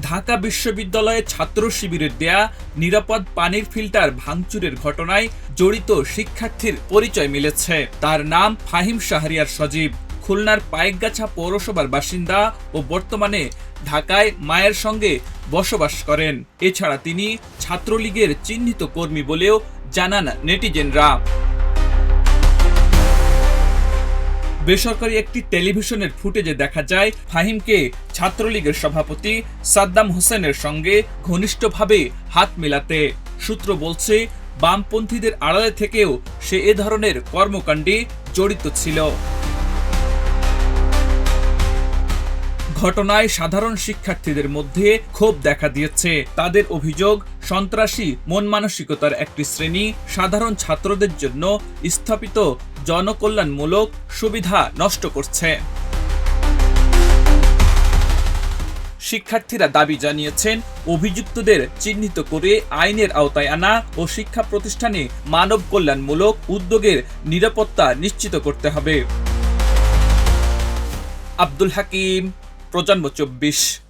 ঢাকা বিশ্ববিদ্যালয়ে ছাত্র শিবিরের দেয়া নিরাপদ পানির ফিল্টার ভাঙচুরের ঘটনায় জড়িত শিক্ষার্থীর পরিচয় মিলেছে। তার নাম ফাহিম শাহরিয়ার সজীব। খুলনার পাইকগাছা পৌরসভার বাসিন্দা ও বর্তমানে ঢাকায় মায়ের সঙ্গে বসবাস করেন। এছাড়া তিনি ছাত্রলীগের চিহ্নিত কর্মী বলেও জানান নেটিজেনরা। বেসরকারি একটি টেলিভিশনের ফুটেজে দেখা যায় ফাহিমকে ছাত্রলীগের সভাপতি সাদ্দাম হোসেনের সঙ্গে ঘনিষ্ঠভাবে হাত মেলাতে। সূত্র বলছে, বামপন্থীদের আড়ালে থেকেও সে এ ধরনের কর্মকাণ্ডে জড়িত ছিল। ঘটনায় সাধারণ শিক্ষার্থীদের মধ্যে ক্ষোভ দেখা দিয়েছে। তাদের অভিযোগ, সন্ত্রাসী মন মানসিকতার একটি শ্রেণী সাধারণ ছাত্রদের জন্য স্থাপিত জনকল্যাণমূলক সুবিধা নষ্ট করছে। শিক্ষার্থীরা দাবি জানিয়েছেন, অভিযুক্তদের চিহ্নিত করে আইনের আওতায় আনা ও শিক্ষা প্রতিষ্ঠানে মানব কল্যাণমূলক উদ্যোগের নিরাপত্তা নিশ্চিত করতে হবে। আব্দুল হাকিম, প্রজন্ম 24।